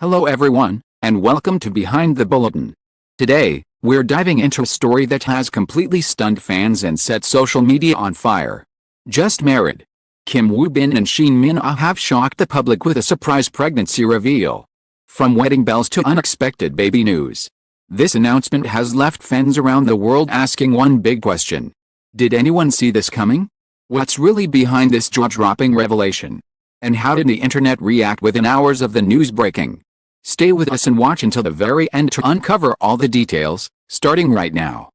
Hello everyone, and welcome to Behind the Bulletin. Today, we're diving into a story that has completely stunned fans and set social media on fire. Just married. Kim Woo-bin and Shin have shocked the public with a surprise pregnancy reveal. From wedding bells to unexpected baby news, this announcement has left fans around the world asking one big question. Did anyone see this coming? What's really behind this jaw-dropping revelation? And how did the internet react within hours of the news breaking? Stay with us and watch until the very end to uncover all the details, starting right now.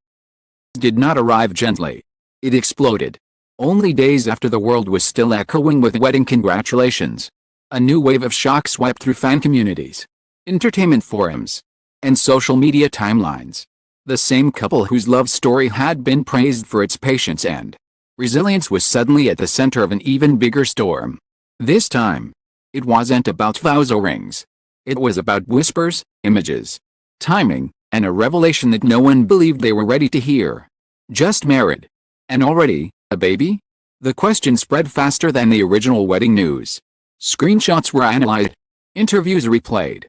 Did not arrive gently. It exploded. Only days after the world was still echoing with wedding congratulations. A new wave of shock swept through fan communities, entertainment forums, and social media timelines. The same couple whose love story had been praised for its patience and resilience was suddenly at the center of an even bigger storm. This time, it wasn't about vows or rings. It was about whispers, images, timing, and a revelation that no one believed they were ready to hear. Just married. And already, a baby? The question spread faster than the original wedding news. Screenshots were analyzed, interviews replayed,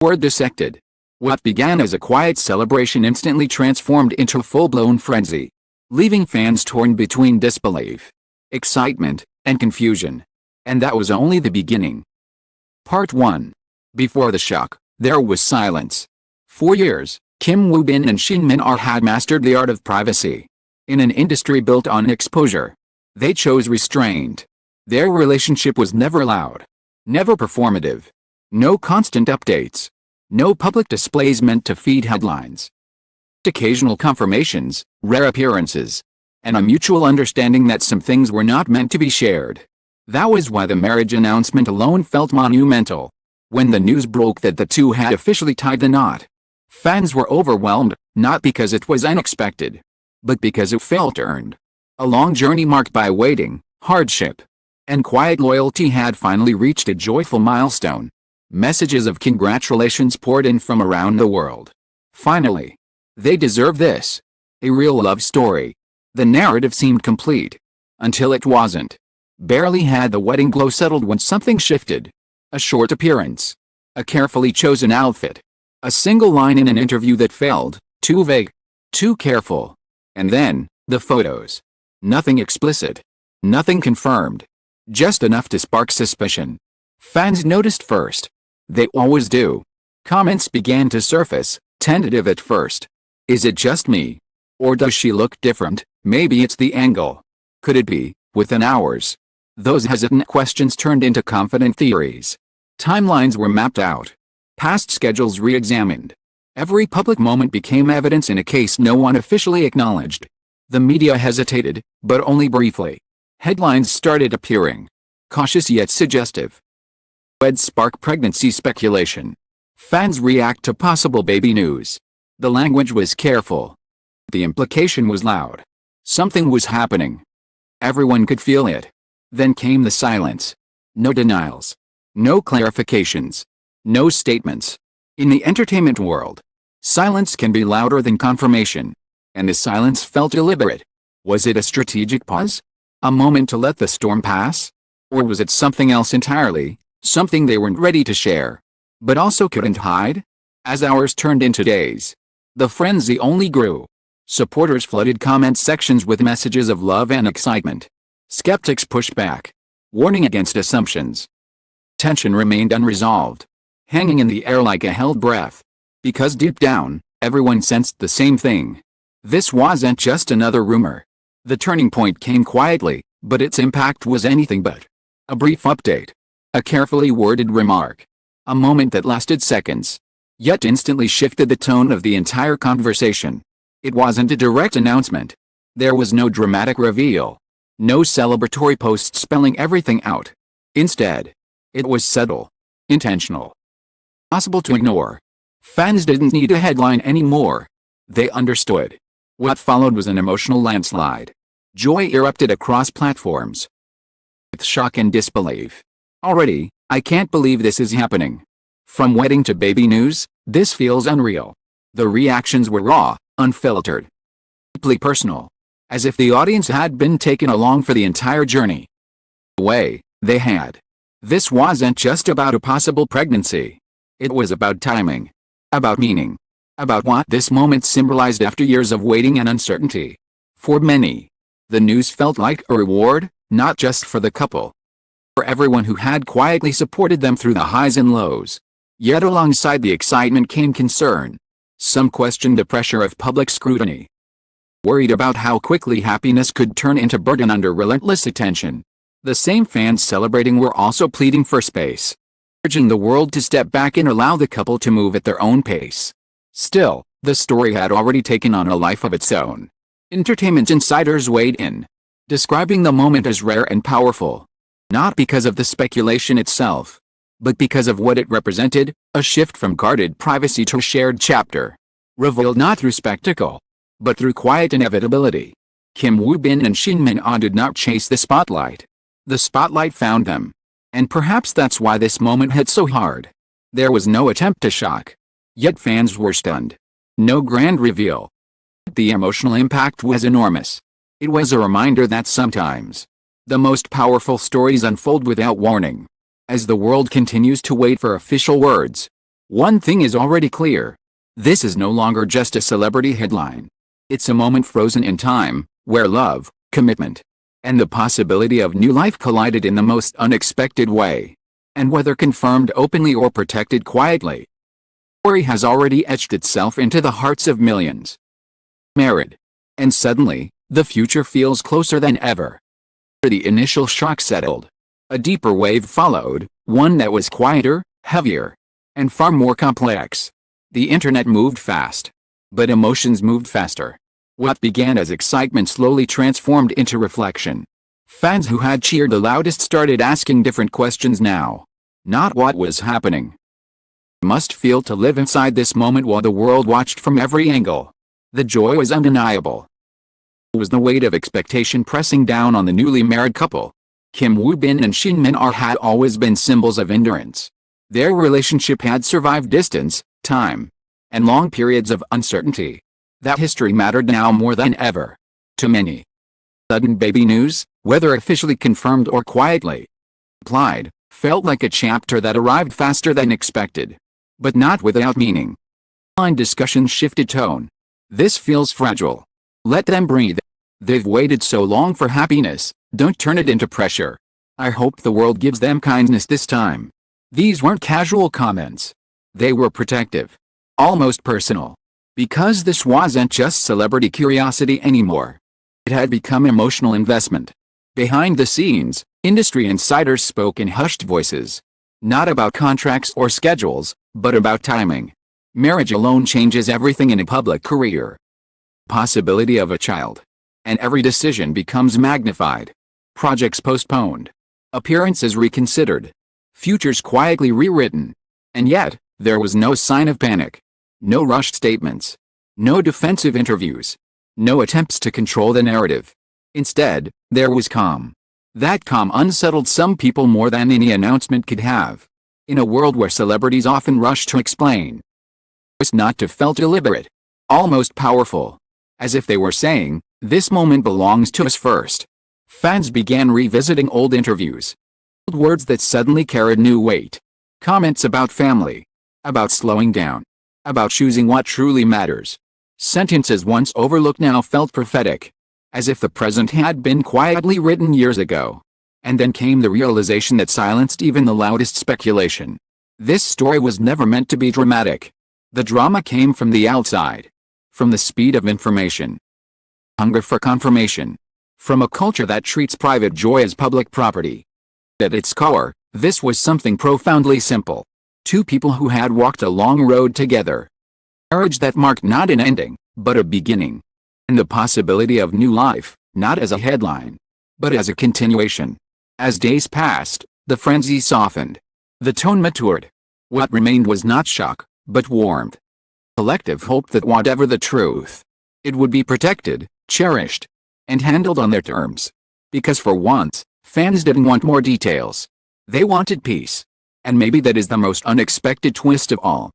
word dissected. What began as a quiet celebration instantly transformed into a full-blown frenzy, leaving fans torn between disbelief, excitement, and confusion. And that was only the beginning. Part 1. Before the shock, there was silence. For years, Kim Woo-bin and Shin had mastered the art of privacy. In an industry built on exposure, they chose restraint. Their relationship was never loud, never performative. No constant updates. No public displays meant to feed headlines. Occasional confirmations, rare appearances, and a mutual understanding that some things were not meant to be shared. That was why the marriage announcement alone felt monumental. When the news broke that the two had officially tied the knot, fans were overwhelmed, not because it was unexpected, but because it felt earned. A long journey marked by waiting, hardship, and quiet loyalty had finally reached a joyful milestone. Messages of congratulations poured in from around the world. Finally, they deserve this. A real love story. The narrative seemed complete. Until it wasn't. Barely had the wedding glow settled when something shifted. A short appearance. A carefully chosen outfit. A single line in an interview that felt too vague. Too careful. And then, the photos. Nothing explicit. Nothing confirmed. Just enough to spark suspicion. Fans noticed first. They always do. Comments began to surface, tentative at first. Is it just me? Or does she look different? Maybe it's the angle. Could it be? Within hours, those hesitant questions turned into confident theories. Timelines were mapped out. Past schedules re-examined. Every public moment became evidence in a case no one officially acknowledged. The media hesitated, but only briefly. Headlines started appearing. Cautious yet suggestive. Wed spark pregnancy speculation. Fans react to possible baby news. The language was careful. The implication was loud. Something was happening. Everyone could feel it. Then came the silence. No denials. No clarifications. No statements. In the entertainment world, silence can be louder than confirmation. And the silence felt deliberate. Was it a strategic pause? A moment to let the storm pass? Or was it something else entirely? Something they weren't ready to share, but also couldn't hide? As hours turned into days, the frenzy only grew. Supporters flooded comment sections with messages of love and excitement. Skeptics pushed back, warning against assumptions. Tension remained unresolved, hanging in the air like a held breath. Because deep down, everyone sensed the same thing. This wasn't just another rumor. The turning point came quietly, but its impact was anything but a brief update. A carefully worded remark. A moment that lasted seconds, yet instantly shifted the tone of the entire conversation. It wasn't a direct announcement. There was no dramatic reveal. No celebratory post spelling everything out. Instead, it was subtle, intentional, possible to ignore. Fans didn't need a headline anymore. They understood. What followed was an emotional landslide. Joy erupted across platforms. With shock and disbelief. Already, I can't believe this is happening. From wedding to baby news, this feels unreal. The reactions were raw, unfiltered, deeply personal. As if the audience had been taken along for the entire journey. The way they had. This wasn't just about a possible pregnancy. It was about timing. About meaning. About what this moment symbolized after years of waiting and uncertainty. For many, the news felt like a reward, not just for the couple. For everyone who had quietly supported them through the highs and lows. Yet alongside the excitement came concern. Some questioned the pressure of public scrutiny. Worried about how quickly happiness could turn into burden under relentless attention. The same fans celebrating were also pleading for space, urging the world to step back and allow the couple to move at their own pace. Still, the story had already taken on a life of its own. Entertainment insiders weighed in, describing the moment as rare and powerful. Not because of the speculation itself, but because of what it represented, a shift from guarded privacy to a shared chapter. Revealed not through spectacle, but through quiet inevitability. Kim Woo-bin and Shin Min-ah did not chase the spotlight. The spotlight found them. And perhaps that's why this moment hit so hard. There was no attempt to shock. Yet fans were stunned. No grand reveal. The emotional impact was enormous. It was a reminder that sometimes, the most powerful stories unfold without warning. As the world continues to wait for official words, one thing is already clear. This is no longer just a celebrity headline. It's a moment frozen in time, where love, commitment, and the possibility of new life collided in the most unexpected way. And whether confirmed openly or protected quietly, the story has already etched itself into the hearts of millions. Married. And suddenly, the future feels closer than ever. The initial shock settled. A deeper wave followed, one that was quieter, heavier, and far more complex. The internet moved fast. But emotions moved faster. What began as excitement slowly transformed into reflection. Fans who had cheered the loudest started asking different questions now. Not what was happening. Must feel to live inside this moment while the world watched from every angle. The joy was undeniable. It was the weight of expectation pressing down on the newly married couple. Kim Woo-bin and Shin Min-ah had always been symbols of endurance. Their relationship had survived distance, time, and long periods of uncertainty. That history mattered now more than ever. To many, sudden baby news, whether officially confirmed or quietly implied, felt like a chapter that arrived faster than expected. But not without meaning. Online discussions shifted tone. This feels fragile. Let them breathe. They've waited so long for happiness, don't turn it into pressure. I hope the world gives them kindness this time. These weren't casual comments. They were protective. Almost personal. Because this wasn't just celebrity curiosity anymore. It had become emotional investment. Behind the scenes, industry insiders spoke in hushed voices. Not about contracts or schedules, but about timing. Marriage alone changes everything in a public career. Possibility of a child. And every decision becomes magnified. Projects postponed. Appearances reconsidered. Futures quietly rewritten. And yet, there was no sign of panic. No rushed statements. No defensive interviews. No attempts to control the narrative. Instead, there was calm. That calm unsettled some people more than any announcement could have. In a world where celebrities often rush to explain, it's not to felt deliberate. Almost powerful. As if they were saying, this moment belongs to us first. Fans began revisiting old interviews. Old words that suddenly carried new weight. Comments about family. About slowing down. About choosing what truly matters. Sentences once overlooked now felt prophetic. As if the present had been quietly written years ago. And then came the realization that silenced even the loudest speculation. This story was never meant to be dramatic. The drama came from the outside. From the speed of information. Hunger for confirmation. From a culture that treats private joy as public property. At its core, this was something profoundly simple. Two people who had walked a long road together. Marriage that marked not an ending, but a beginning. And the possibility of new life, not as a headline, but as a continuation. As days passed, the frenzy softened. The tone matured. What remained was not shock, but warmth. Collective hope that whatever the truth, it would be protected, cherished, and handled on their terms. Because for once, fans didn't want more details. They wanted peace. And maybe that is the most unexpected twist of all.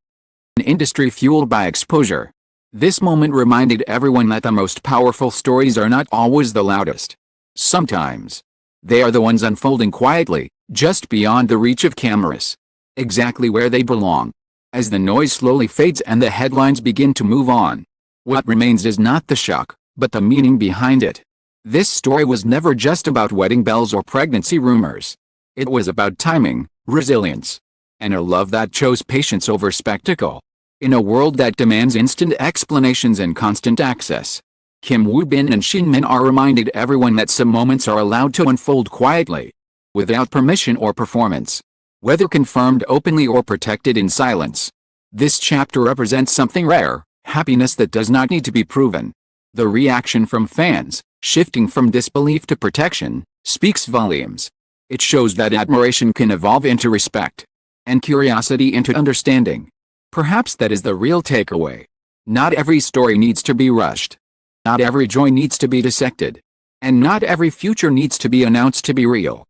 An industry fueled by exposure. This moment reminded everyone that the most powerful stories are not always the loudest. Sometimes, they are the ones unfolding quietly, just beyond the reach of cameras. Exactly where they belong. As the noise slowly fades and the headlines begin to move on, what remains is not the shock, but the meaning behind it. This story was never just about wedding bells or pregnancy rumors. It was about timing, resilience, and a love that chose patience over spectacle. In a world that demands instant explanations and constant access, Kim Woo-bin and Shin Min are reminded everyone that some moments are allowed to unfold quietly, without permission or performance, whether confirmed openly or protected in silence. This chapter represents something rare, happiness that does not need to be proven. The reaction from fans, shifting from disbelief to protection, speaks volumes. It shows that admiration can evolve into respect, and curiosity into understanding. Perhaps that is the real takeaway. Not every story needs to be rushed. Not every joy needs to be dissected. And not every future needs to be announced to be real.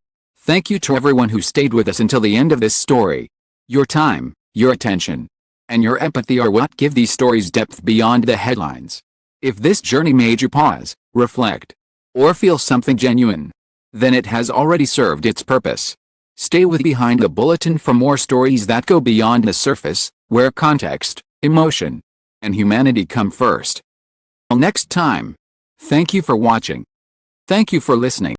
Thank you to everyone who stayed with us until the end of this story. Your time, your attention, and your empathy are what give these stories depth beyond the headlines. If this journey made you pause, reflect, or feel something genuine, then it has already served its purpose. Stay with Behind the Bulletin for more stories that go beyond the surface, where context, emotion, and humanity come first. Till next time, thank you for watching. Thank you for listening.